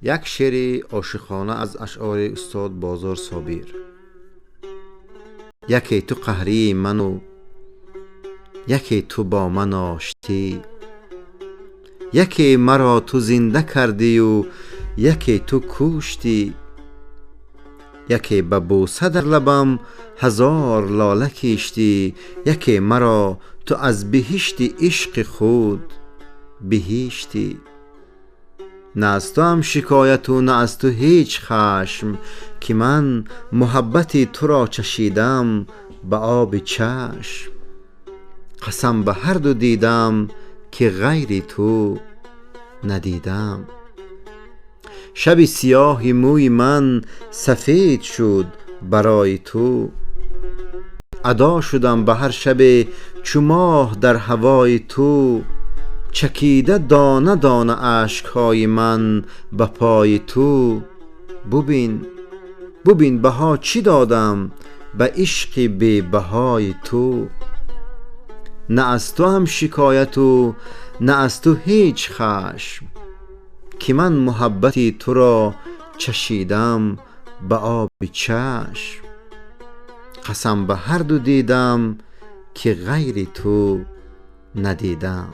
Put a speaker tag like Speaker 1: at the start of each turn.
Speaker 1: یک شعر عاشقانه از اشعار استاد بازار صابر. یکی تو قهری من و یکی تو با من آشتی، یکی مرا تو زنده کردی و یکی تو کشتی، یکی به بوسه در لبم هزار لاله کشتی، یکی مرا تو از بهشت عشق خود بهشتی. نه از تو هم شکایت و نه از تو هیچ خشم، که من محبت تو را چشیدم به آب چشم. قسم به هر دو دیدم که غیر تو ندیدم. شب سیاه موی من سفید شد برای تو، ادا شدم به هر شب چو ماه در هوای تو. چکیده دانه دانه اشکهای من به پای تو. ببین بها چی دادم به عشق بی بهای تو. نه از تو هم شکایت و نه از تو هیچ خشم، که من محبت تو را چشیدم به آب چشم. قسم به هر دو دیدم که غیر تو ندیدم.